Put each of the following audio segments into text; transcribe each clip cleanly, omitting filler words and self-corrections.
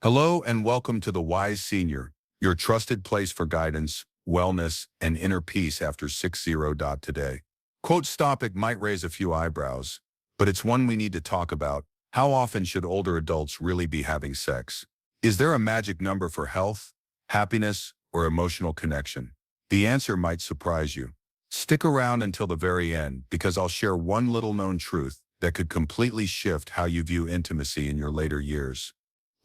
Hello and welcome to The Wise Senior, your trusted place for guidance, wellness, and inner peace after 60. Today. Quote's topic might raise a few eyebrows, but it's one we need to talk about. How often should older adults really be having sex? Is there a magic number for health, happiness, or emotional connection? The answer might surprise you. Stick around until the very end because I'll share one little known truth that could completely shift how you view intimacy in your later years.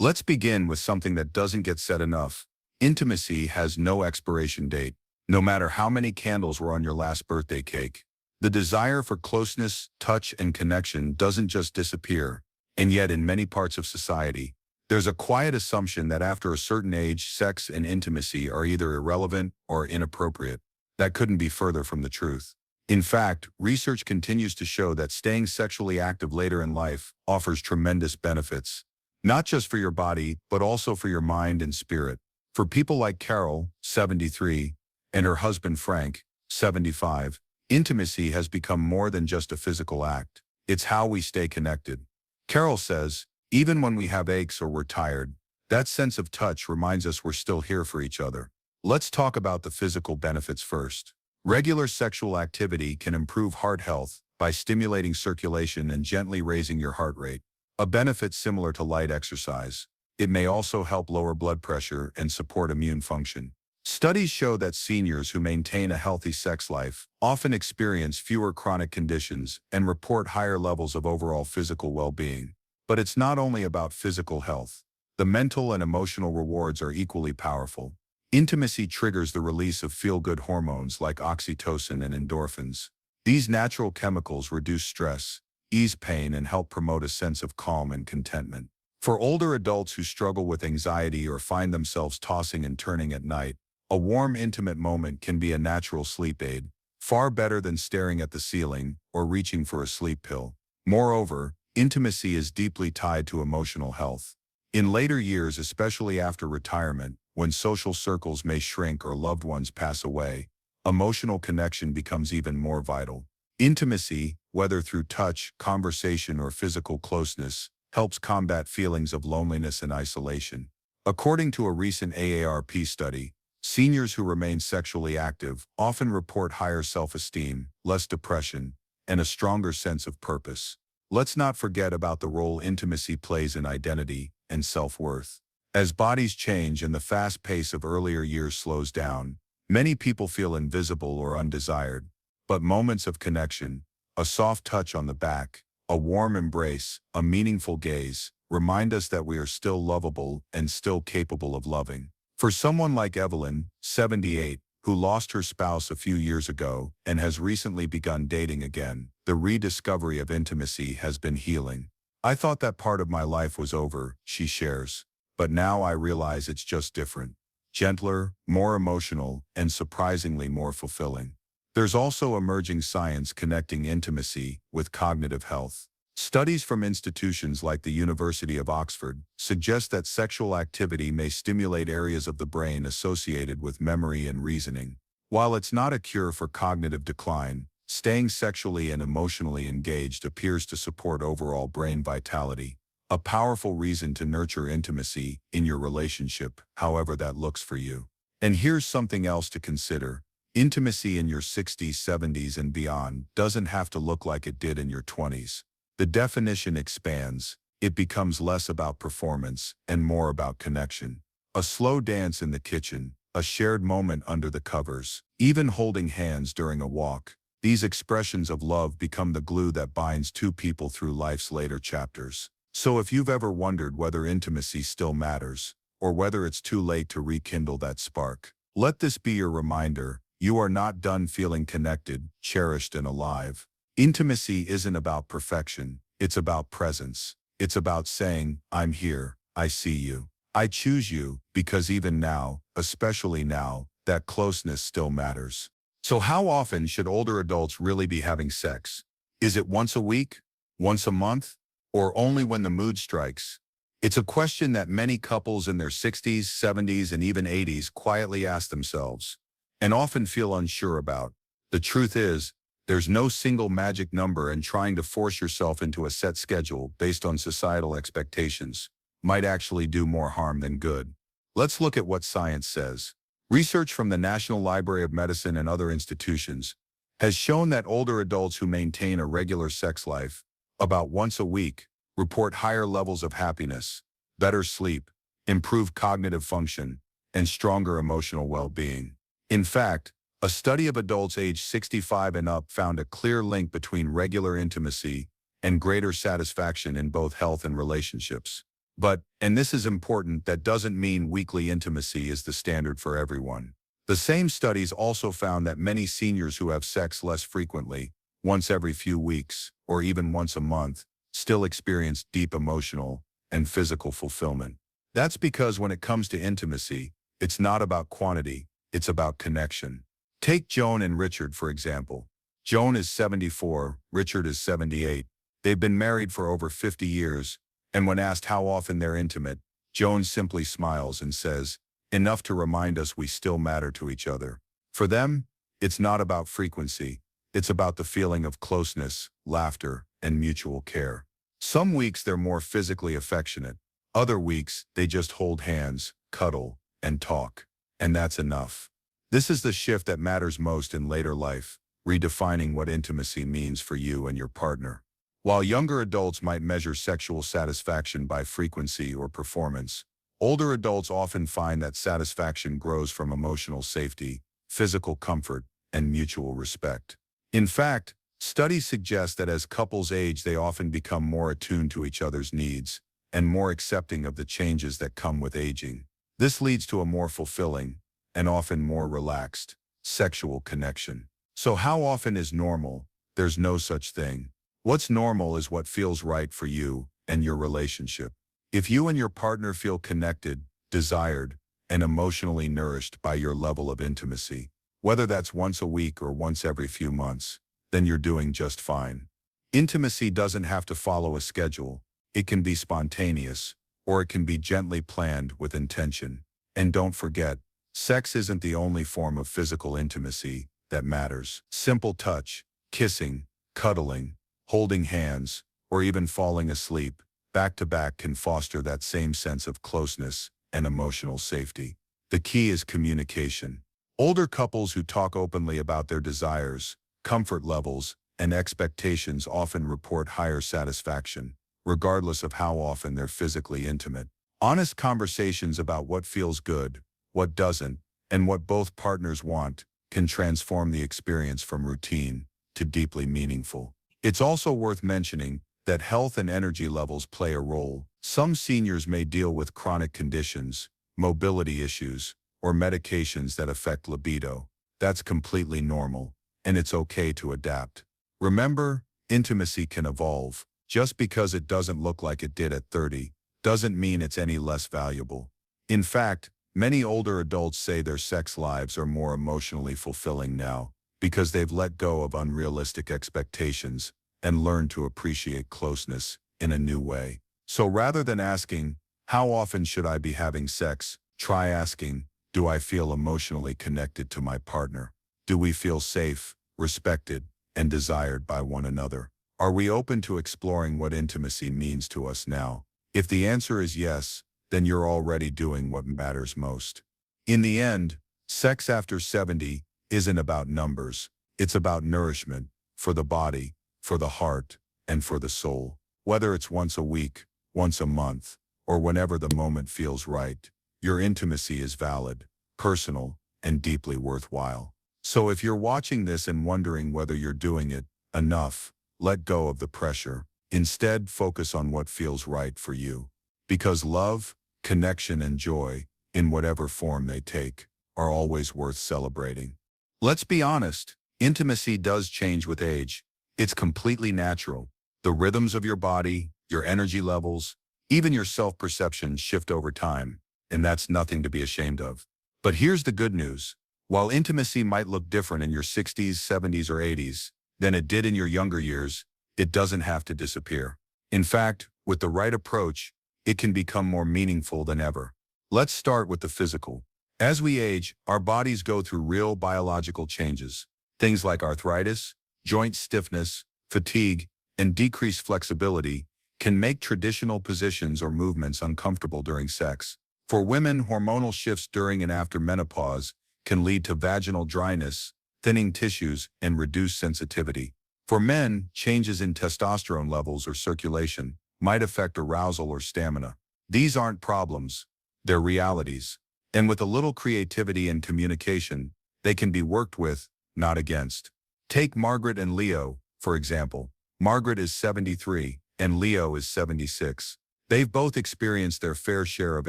Let's begin with something that doesn't get said enough. Intimacy has no expiration date, no matter how many candles were on your last birthday cake. The desire for closeness, touch, and connection doesn't just disappear, and yet in many parts of society, there's a quiet assumption that after a certain age, sex and intimacy are either irrelevant or inappropriate. That couldn't be further from the truth. In fact, research continues to show that staying sexually active later in life offers tremendous benefits. Not just for your body, but also for your mind and spirit. For people like Carol, 73, and her husband Frank, 75, intimacy has become more than just a physical act. It's how we stay connected. Carol says, even when we have aches or we're tired, that sense of touch reminds us we're still here for each other. Let's talk about the physical benefits first. Regular sexual activity can improve heart health by stimulating circulation and gently raising your heart rate. A benefit similar to light exercise. It may also help lower blood pressure and support immune function. Studies show that seniors who maintain a healthy sex life often experience fewer chronic conditions and report higher levels of overall physical well-being. But it's not only about physical health. The mental and emotional rewards are equally powerful. Intimacy triggers the release of feel-good hormones like oxytocin and endorphins. These natural chemicals reduce stress, ease pain, and help promote a sense of calm and contentment. For older adults who struggle with anxiety or find themselves tossing and turning at night, a warm, intimate moment can be a natural sleep aid, far better than staring at the ceiling or reaching for a sleep pill. Moreover, intimacy is deeply tied to emotional health. In later years, especially after retirement, when social circles may shrink or loved ones pass away, emotional connection becomes even more vital. Intimacy, whether through touch, conversation, or physical closeness, helps combat feelings of loneliness and isolation. According to a recent AARP study, seniors who remain sexually active often report higher self-esteem, less depression, and a stronger sense of purpose. Let's not forget about the role intimacy plays in identity and self-worth. As bodies change and the fast pace of earlier years slows down, many people feel invisible or undesired. But moments of connection, a soft touch on the back, a warm embrace, a meaningful gaze, remind us that we are still lovable and still capable of loving. For someone like Evelyn, 78, who lost her spouse a few years ago and has recently begun dating again, the rediscovery of intimacy has been healing. I thought that part of my life was over, she shares, but now I realize it's just different. Gentler, more emotional, and surprisingly more fulfilling. There's also emerging science connecting intimacy with cognitive health. Studies from institutions like the University of Oxford suggest that sexual activity may stimulate areas of the brain associated with memory and reasoning. While it's not a cure for cognitive decline, staying sexually and emotionally engaged appears to support overall brain vitality, a powerful reason to nurture intimacy in your relationship, however that looks for you. And here's something else to consider. Intimacy in your 60s, 70s, and beyond doesn't have to look like it did in your 20s. The definition expands. It becomes less about performance and more about connection. A slow dance in the kitchen, a shared moment under the covers, even holding hands during a walk. These expressions of love become the glue that binds two people through life's later chapters. So if you've ever wondered whether intimacy still matters, or whether it's too late to rekindle that spark, let this be your reminder. You are not done feeling connected, cherished, and alive. Intimacy isn't about perfection. It's about presence. It's about saying, I'm here, I see you, I choose you, because even now, especially now, that closeness still matters. So how often should older adults really be having sex? Is it once a week, once a month, or only when the mood strikes? It's a question that many couples in their 60s, 70s, and even 80s quietly ask themselves, and often feel unsure about. The truth is, there's no single magic number, and trying to force yourself into a set schedule based on societal expectations might actually do more harm than good. Let's look at what science says. Research from the National Library of Medicine and other institutions has shown that older adults who maintain a regular sex life, about once a week, report higher levels of happiness, better sleep, improved cognitive function, and stronger emotional well-being. In fact, a study of adults aged 65 and up found a clear link between regular intimacy and greater satisfaction in both health and relationships. But, and this is important, that doesn't mean weekly intimacy is the standard for everyone. The same studies also found that many seniors who have sex less frequently, once every few weeks, or even once a month, still experience deep emotional and physical fulfillment. That's because when it comes to intimacy, it's not about quantity, it's about connection. Take Joan and Richard, for example. Joan is 74, Richard is 78. They've been married for over 50 years, and when asked how often they're intimate, Joan simply smiles and says, "Enough to remind us we still matter to each other." For them, it's not about frequency, it's about the feeling of closeness, laughter, and mutual care. Some weeks they're more physically affectionate, other weeks they just hold hands, cuddle, and talk. And that's enough. This is the shift that matters most in later life, redefining what intimacy means for you and your partner. While younger adults might measure sexual satisfaction by frequency or performance, older adults often find that satisfaction grows from emotional safety, physical comfort, and mutual respect. In fact, studies suggest that as couples age, they often become more attuned to each other's needs and more accepting of the changes that come with aging. This leads to a more fulfilling, and often more relaxed, sexual connection. So how often is normal? There's no such thing. What's normal is what feels right for you and your relationship. If you and your partner feel connected, desired, and emotionally nourished by your level of intimacy, whether that's once a week or once every few months, then you're doing just fine. Intimacy doesn't have to follow a schedule. It can be spontaneous, or it can be gently planned with intention. And don't forget, sex isn't the only form of physical intimacy that matters. Simple touch, kissing, cuddling, holding hands, or even falling asleep, back to back can foster that same sense of closeness and emotional safety. The key is communication. Older couples who talk openly about their desires, comfort levels, and expectations often report higher satisfaction, regardless of how often they're physically intimate. Honest conversations about what feels good, what doesn't, and what both partners want can transform the experience from routine to deeply meaningful. It's also worth mentioning that health and energy levels play a role. Some seniors may deal with chronic conditions, mobility issues, or medications that affect libido. That's completely normal, and it's okay to adapt. Remember, intimacy can evolve. Just because it doesn't look like it did at 30, doesn't mean it's any less valuable. In fact, many older adults say their sex lives are more emotionally fulfilling now because they've let go of unrealistic expectations and learned to appreciate closeness in a new way. So rather than asking, "How often should I be having sex?" try asking, "Do I feel emotionally connected to my partner? Do we feel safe, respected, and desired by one another? Are we open to exploring what intimacy means to us now?" If the answer is yes, then you're already doing what matters most. In the end, sex after 70 isn't about numbers. It's about nourishment, for the body, for the heart, and for the soul. Whether it's once a week, once a month, or whenever the moment feels right, your intimacy is valid, personal, and deeply worthwhile. So if you're watching this and wondering whether you're doing it enough, let go of the pressure. Instead, focus on what feels right for you. Because love, connection, and joy, in whatever form they take, are always worth celebrating. Let's be honest, intimacy does change with age. It's completely natural. The rhythms of your body, your energy levels, even your self-perception shift over time, and that's nothing to be ashamed of. But here's the good news. While intimacy might look different in your 60s, 70s, or 80s than it did in your younger years, it doesn't have to disappear. In fact, with the right approach, it can become more meaningful than ever. Let's start with the physical. As we age, our bodies go through real biological changes. Things like arthritis, joint stiffness, fatigue, and decreased flexibility can make traditional positions or movements uncomfortable during sex. For women, hormonal shifts during and after menopause can lead to vaginal dryness, thinning tissues, and reduced sensitivity. For men, changes in testosterone levels or circulation might affect arousal or stamina. These aren't problems, they're realities. And with a little creativity and communication, they can be worked with, not against. Take Margaret and Leo, for example. Margaret is 73, and Leo is 76. They've both experienced their fair share of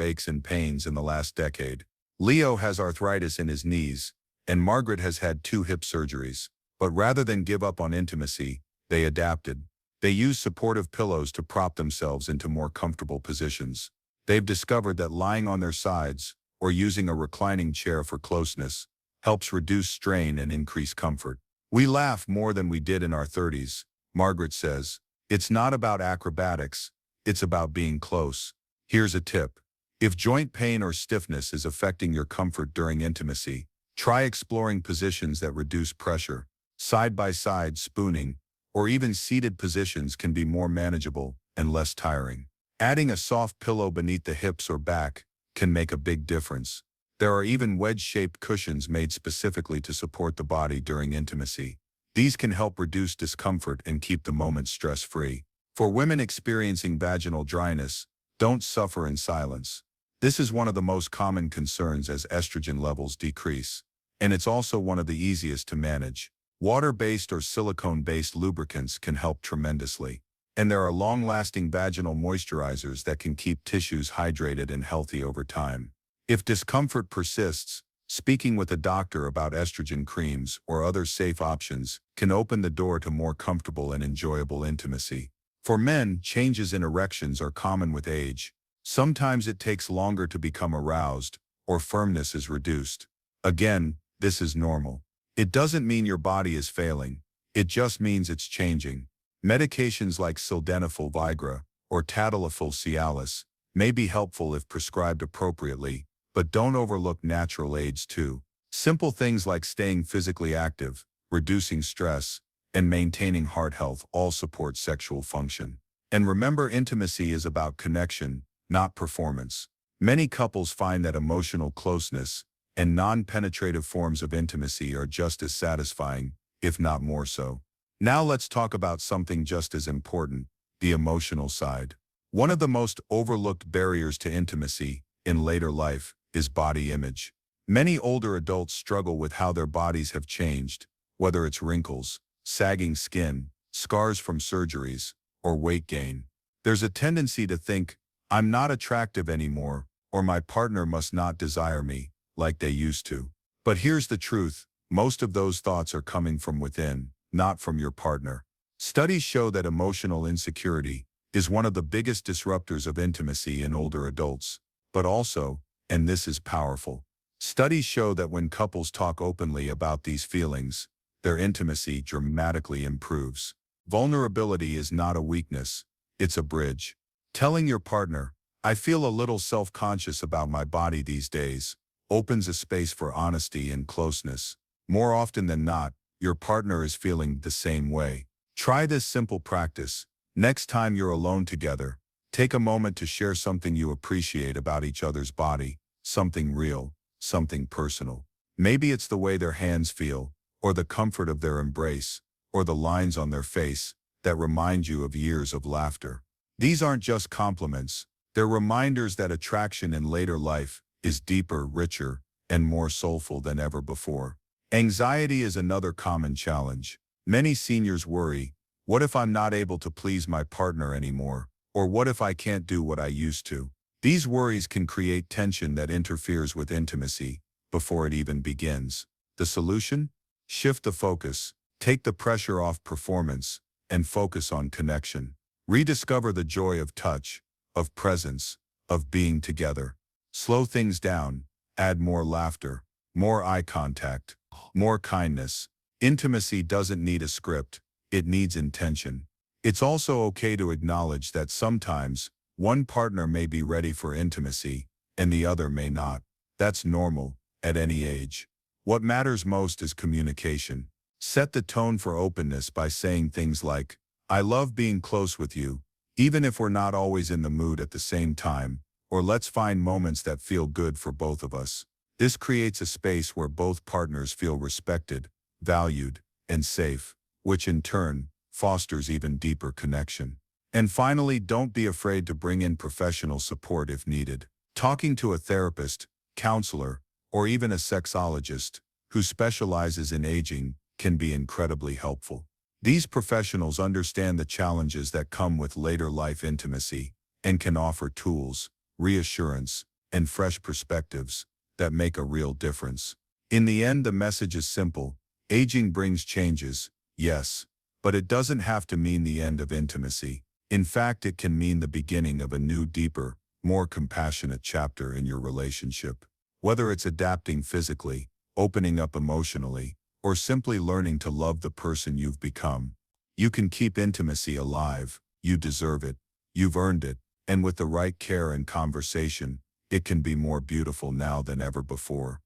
aches and pains in the last decade. Leo has arthritis in his knees, and Margaret has had 2 hip surgeries. But rather than give up on intimacy, they adapted. They used supportive pillows to prop themselves into more comfortable positions. They've discovered that lying on their sides, or using a reclining chair for closeness, helps reduce strain and increase comfort. We laugh more than we did in our 30s, Margaret says. It's not about acrobatics, it's about being close. Here's a tip. If joint pain or stiffness is affecting your comfort during intimacy, try exploring positions that reduce pressure. Side-by-side spooning, or even seated positions can be more manageable and less tiring. Adding a soft pillow beneath the hips or back can make a big difference. There are even wedge-shaped cushions made specifically to support the body during intimacy. These can help reduce discomfort and keep the moment stress-free. For women experiencing vaginal dryness, don't suffer in silence. This is one of the most common concerns as estrogen levels decrease, and it's also one of the easiest to manage. Water-based or silicone-based lubricants can help tremendously, and there are long-lasting vaginal moisturizers that can keep tissues hydrated and healthy over time. If discomfort persists, speaking with a doctor about estrogen creams or other safe options can open the door to more comfortable and enjoyable intimacy. For men, changes in erections are common with age. Sometimes it takes longer to become aroused, or firmness is reduced. Again, this is normal. It doesn't mean your body is failing, it just means it's changing. Medications like sildenafil Viagra or Tadalafil Cialis may be helpful if prescribed appropriately, but don't overlook natural aids too. Simple things like staying physically active, reducing stress, and maintaining heart health all support sexual function. And remember, intimacy is about connection, not performance. Many couples find that emotional closeness and non-penetrative forms of intimacy are just as satisfying, if not more so. Now let's talk about something just as important, the emotional side. One of the most overlooked barriers to intimacy in later life is body image. Many older adults struggle with how their bodies have changed, whether it's wrinkles, sagging skin, scars from surgeries, or weight gain. There's a tendency to think, I'm not attractive anymore, or my partner must not desire me like they used to. But here's the truth, most of those thoughts are coming from within, not from your partner. Studies show that emotional insecurity is one of the biggest disruptors of intimacy in older adults. But also, and this is powerful, studies show that when couples talk openly about these feelings, their intimacy dramatically improves. Vulnerability is not a weakness, it's a bridge. Telling your partner, I feel a little self-conscious about my body these days, opens a space for honesty and closeness. More often than not, your partner is feeling the same way. Try this simple practice. Next time you're alone together, take a moment to share something you appreciate about each other's body, something real, something personal. Maybe it's the way their hands feel, or the comfort of their embrace, or the lines on their face that remind you of years of laughter. These aren't just compliments, they're reminders that attraction in later life is deeper, richer, and more soulful than ever before. Anxiety is another common challenge. Many seniors worry, what if I'm not able to please my partner anymore? Or what if I can't do what I used to? These worries can create tension that interferes with intimacy before it even begins. The solution? Shift the focus, take the pressure off performance, and focus on connection. Rediscover the joy of touch, of presence, of being together. Slow things down, add more laughter, more eye contact, more kindness. Intimacy doesn't need a script, it needs intention. It's also okay to acknowledge that sometimes one partner may be ready for intimacy and the other may not. That's normal, at any age. What matters most is communication. Set the tone for openness by saying things like, I love being close with you, even if we're not always in the mood at the same time, or let's find moments that feel good for both of us. This creates a space where both partners feel respected, valued, and safe, which in turn fosters even deeper connection. And finally, don't be afraid to bring in professional support if needed. Talking to a therapist, counselor, or even a sexologist who specializes in aging can be incredibly helpful. These professionals understand the challenges that come with later life intimacy and can offer tools, reassurance, and fresh perspectives that make a real difference. In the end, the message is simple. Aging brings changes, yes, but it doesn't have to mean the end of intimacy. In fact, it can mean the beginning of a new, deeper, more compassionate chapter in your relationship. Whether it's adapting physically, opening up emotionally, or simply learning to love the person you've become, you can keep intimacy alive. You deserve it. You've earned it. And with the right care and conversation, it can be more beautiful now than ever before.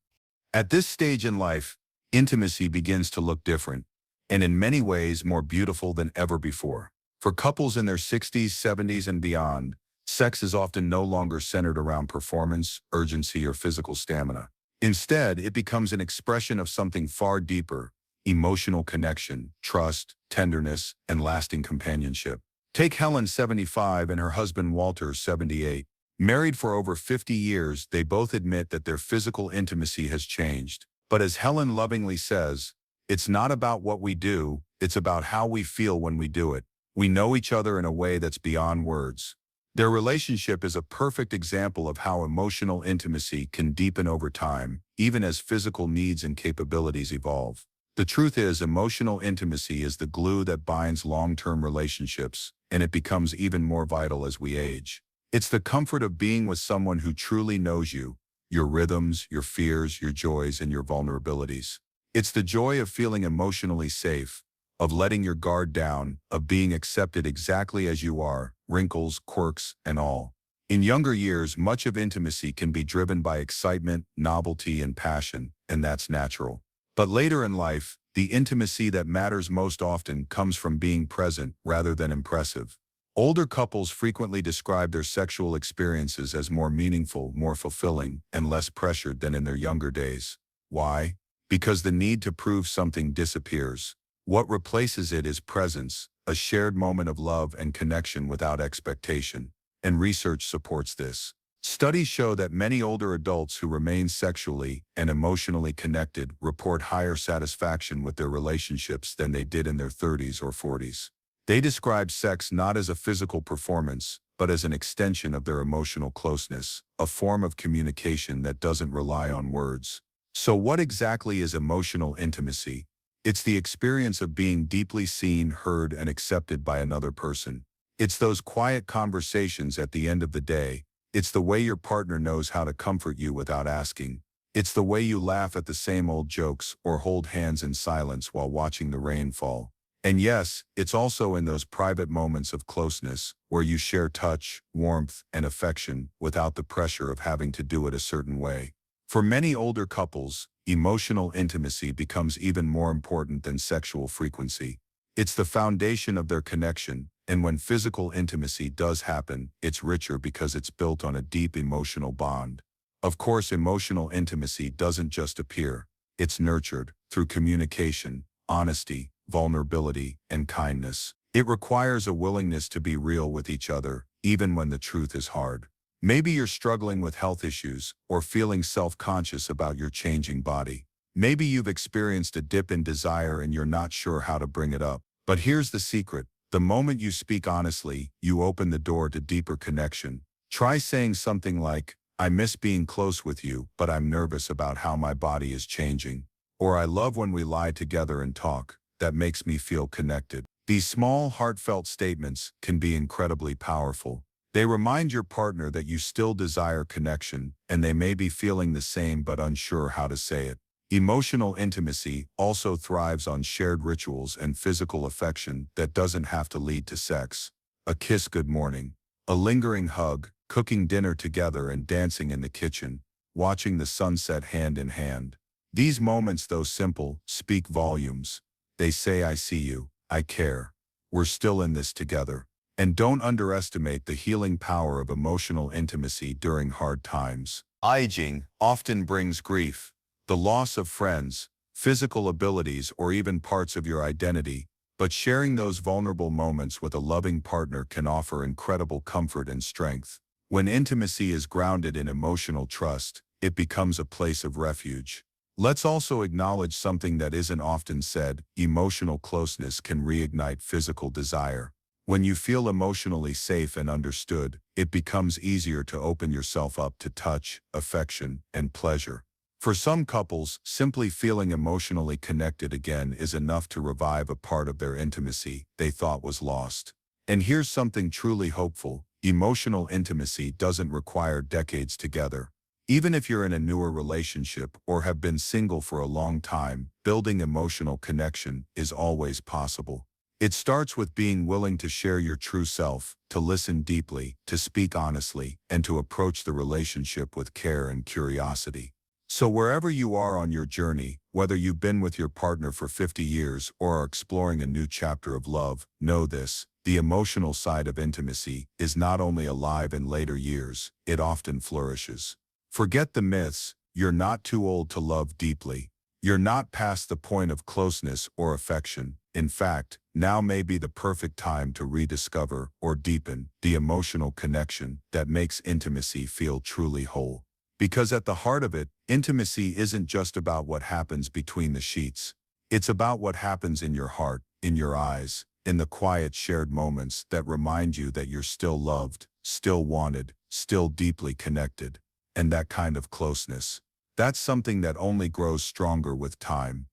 At this stage in life, intimacy begins to look different, and in many ways more beautiful than ever before. For couples in their 60s, 70s, and beyond, sex is often no longer centered around performance, urgency, or physical stamina. Instead, it becomes an expression of something far deeper: emotional connection, trust, tenderness, and lasting companionship. Take Helen, 75, and her husband Walter, 78. Married for over 50 years, they both admit that their physical intimacy has changed. But as Helen lovingly says, it's not about what we do, it's about how we feel when we do it. We know each other in a way that's beyond words. Their relationship is a perfect example of how emotional intimacy can deepen over time, even as physical needs and capabilities evolve. The truth is, emotional intimacy is the glue that binds long-term relationships, and it becomes even more vital as we age. It's the comfort of being with someone who truly knows you, your rhythms, your fears, your joys, and your vulnerabilities. It's the joy of feeling emotionally safe, of letting your guard down, of being accepted exactly as you are, wrinkles, quirks, and all. In younger years, much of intimacy can be driven by excitement, novelty, and passion, and that's natural. But later in life, the intimacy that matters most often comes from being present rather than impressive. Older couples frequently describe their sexual experiences as more meaningful, more fulfilling, and less pressured than in their younger days. Why? Because the need to prove something disappears. What replaces it is presence, a shared moment of love and connection without expectation. And research supports this. Studies show that many older adults who remain sexually and emotionally connected report higher satisfaction with their relationships than they did in their 30s or 40s. They describe sex not as a physical performance, but as an extension of their emotional closeness, a form of communication that doesn't rely on words. So what exactly is emotional intimacy? It's the experience of being deeply seen, heard, and accepted by another person. It's those quiet conversations at the end of the day. It's the way your partner knows how to comfort you without asking. It's the way you laugh at the same old jokes or hold hands in silence while watching the rain fall. And yes, it's also in those private moments of closeness where you share touch, warmth, and affection without the pressure of having to do it a certain way. For many older couples, emotional intimacy becomes even more important than sexual frequency. It's the foundation of their connection, and when physical intimacy does happen, it's richer because it's built on a deep emotional bond. Of course, emotional intimacy doesn't just appear. It's nurtured through communication, honesty, vulnerability, and kindness. It requires a willingness to be real with each other, even when the truth is hard. Maybe you're struggling with health issues or feeling self-conscious about your changing body. Maybe you've experienced a dip in desire and you're not sure how to bring it up. But here's the secret. The moment you speak honestly, you open the door to deeper connection. Try saying something like, "I miss being close with you, but I'm nervous about how my body is changing." Or, "I love when we lie together and talk. That makes me feel connected." These small, heartfelt statements can be incredibly powerful. They remind your partner that you still desire connection, and they may be feeling the same but unsure how to say it. Emotional intimacy also thrives on shared rituals and physical affection that doesn't have to lead to sex. A kiss good morning, a lingering hug, cooking dinner together and dancing in the kitchen, watching the sunset hand in hand. These moments, though simple, speak volumes. They say, "I see you, I care. We're still in this together." And don't underestimate the healing power of emotional intimacy during hard times. Aging often brings grief, the loss of friends, physical abilities, or even parts of your identity, but sharing those vulnerable moments with a loving partner can offer incredible comfort and strength. When intimacy is grounded in emotional trust, it becomes a place of refuge. Let's also acknowledge something that isn't often said: emotional closeness can reignite physical desire. When you feel emotionally safe and understood, it becomes easier to open yourself up to touch, affection, and pleasure. For some couples, simply feeling emotionally connected again is enough to revive a part of their intimacy they thought was lost. And here's something truly hopeful: emotional intimacy doesn't require decades together. Even if you're in a newer relationship or have been single for a long time, building emotional connection is always possible. It starts with being willing to share your true self, to listen deeply, to speak honestly, and to approach the relationship with care and curiosity. So wherever you are on your journey, whether you've been with your partner for 50 years or are exploring a new chapter of love, know this: the emotional side of intimacy is not only alive in later years, it often flourishes. Forget the myths: you're not too old to love deeply. You're not past the point of closeness or affection. In fact, now may be the perfect time to rediscover or deepen the emotional connection that makes intimacy feel truly whole. Because at the heart of it, intimacy isn't just about what happens between the sheets. It's about what happens in your heart, in your eyes, in the quiet shared moments that remind you that you're still loved, still wanted, still deeply connected. And that kind of closeness, that's something that only grows stronger with time.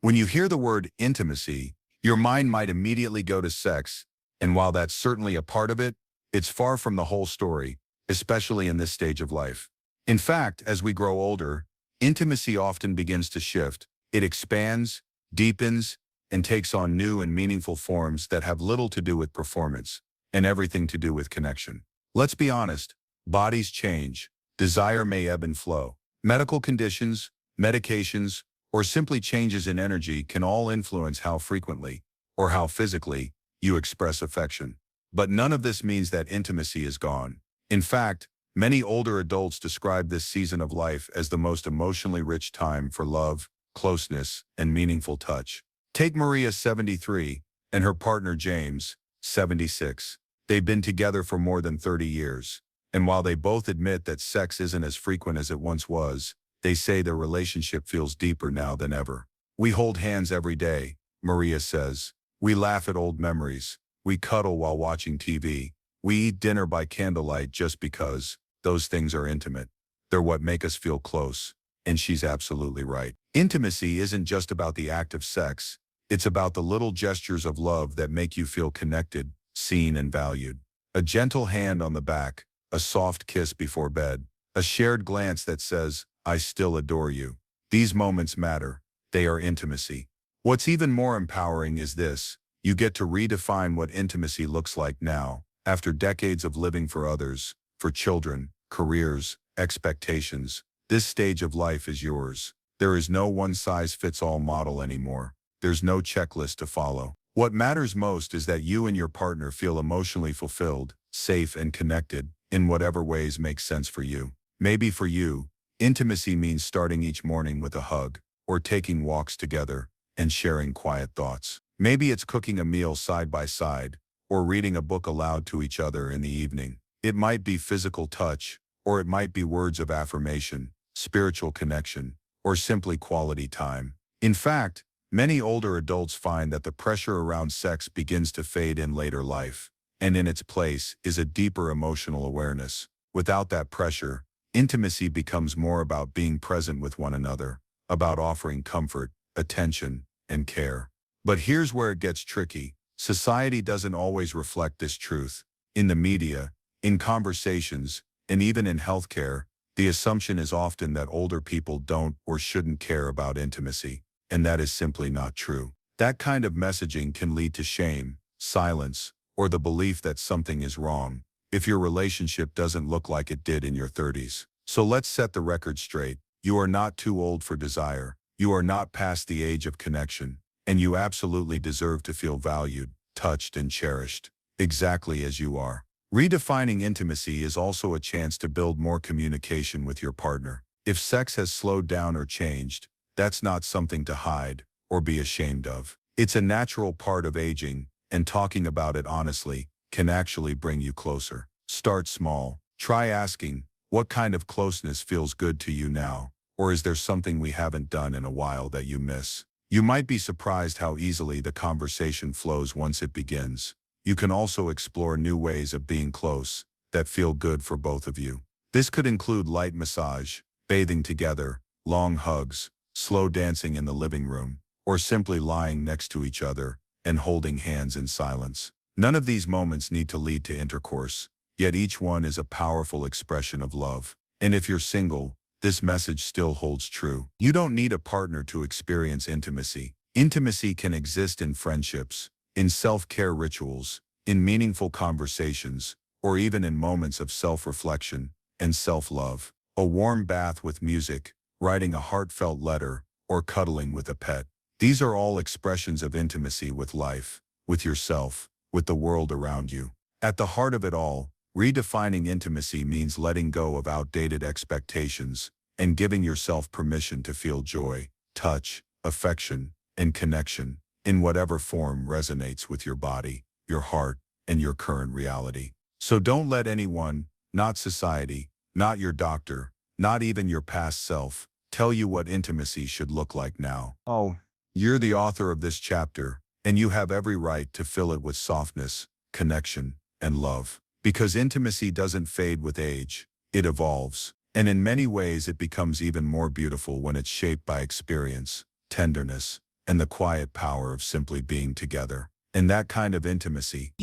When you hear the word intimacy, your mind might immediately go to sex, and while that's certainly a part of it, it's far from the whole story, especially in this stage of life. In fact, as we grow older, intimacy often begins to shift. It expands, deepens, and takes on new and meaningful forms that have little to do with performance and everything to do with connection. Let's be honest, bodies change, desire may ebb and flow. Medical conditions, medications, or simply changes in energy can all influence how frequently, or how physically, you express affection. But none of this means that intimacy is gone. In fact, many older adults describe this season of life as the most emotionally rich time for love, closeness, and meaningful touch. Take Maria, 73, and her partner James, 76. They've been together for more than 30 years. And while they both admit that sex isn't as frequent as it once was, they say their relationship feels deeper now than ever. "We hold hands every day," Maria says. "We laugh at old memories. We cuddle while watching TV. We eat dinner by candlelight just because those things are intimate. They're what make us feel close." And she's absolutely right. Intimacy isn't just about the act of sex. It's about the little gestures of love that make you feel connected, seen, and valued. A gentle hand on the back, a soft kiss before bed, a shared glance that says, "I still adore you." These moments matter. They are intimacy. What's even more empowering is this: you get to redefine what intimacy looks like now, after decades of living for others, for children, careers, expectations. This stage of life is yours. There is no one-size-fits-all model anymore. There's no checklist to follow. What matters most is that you and your partner feel emotionally fulfilled, safe, and connected, in whatever ways make sense for you. Maybe for you, intimacy means starting each morning with a hug, or taking walks together, and sharing quiet thoughts. Maybe it's cooking a meal side by side, or reading a book aloud to each other in the evening. It might be physical touch, or it might be words of affirmation, spiritual connection, or simply quality time. In fact, many older adults find that the pressure around sex begins to fade in later life, and in its place is a deeper emotional awareness. Without that pressure, intimacy becomes more about being present with one another, about offering comfort, attention, and care. But here's where it gets tricky. Society doesn't always reflect this truth. In the media, in conversations, and even in healthcare, the assumption is often that older people don't or shouldn't care about intimacy, and that is simply not true. That kind of messaging can lead to shame, silence, or the belief that something is wrong if your relationship doesn't look like it did in your 30s. So let's set the record straight. You are not too old for desire. You are not past the age of connection, and you absolutely deserve to feel valued, touched, and cherished. exactly as you are. Redefining intimacy is also a chance to build more communication with your partner. If sex has slowed down or changed, that's not something to hide or be ashamed of. It's a natural part of aging, and talking about it honestly can actually bring you closer. Start small. Try asking, what kind of closeness feels good to you now? Or is there something we haven't done in a while that you miss? You might be surprised how easily the conversation flows once it begins. You can also explore new ways of being close that feel good for both of you. This could include light massage, bathing together, long hugs, slow dancing in the living room, or simply lying next to each other and holding hands in silence. None of these moments need to lead to intercourse, yet each one is a powerful expression of love. And if you're single, this message still holds true. You don't need a partner to experience intimacy. Intimacy can exist in friendships, in self-care rituals, in meaningful conversations, or even in moments of self-reflection and self-love. A warm bath with music, writing a heartfelt letter, or cuddling with a pet. These are all expressions of intimacy with life, with yourself, with the world around you. At the heart of it all, redefining intimacy means letting go of outdated expectations and giving yourself permission to feel joy, touch, affection, and connection in whatever form resonates with your body, your heart, and your current reality. So don't let anyone, not society, not your doctor, not even your past self, tell you what intimacy should look like now. Oh, you're the author of this chapter, and you have every right to fill it with softness, connection, and love. Because intimacy doesn't fade with age, it evolves. And in many ways it becomes even more beautiful when it's shaped by experience, tenderness, and the quiet power of simply being together. And that kind of intimacy,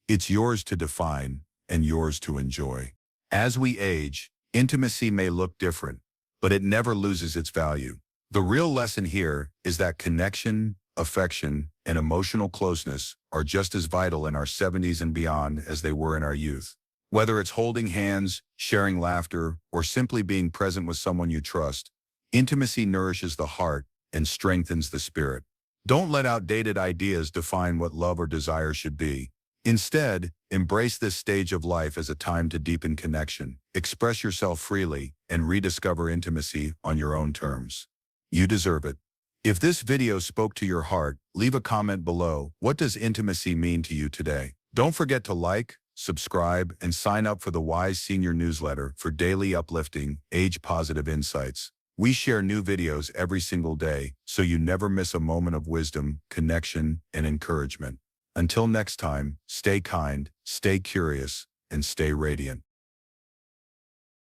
it's yours to define and yours to enjoy. As we age, intimacy may look different, but it never loses its value. The real lesson here is that connection, affection, and emotional closeness are just as vital in our 70s and beyond as they were in our youth. Whether it's holding hands, sharing laughter, or simply being present with someone you trust, intimacy nourishes the heart and strengthens the spirit. Don't let outdated ideas define what love or desire should be. Instead, embrace this stage of life as a time to deepen connection, express yourself freely, and rediscover intimacy on your own terms. You deserve it. If this video spoke to your heart, leave a comment below. What does intimacy mean to you today? Don't forget to like, subscribe, and sign up for the Wise Senior newsletter for daily uplifting, age-positive insights. We share new videos every single day, so you never miss a moment of wisdom, connection, and encouragement. Until next time, stay kind, stay curious, and stay radiant.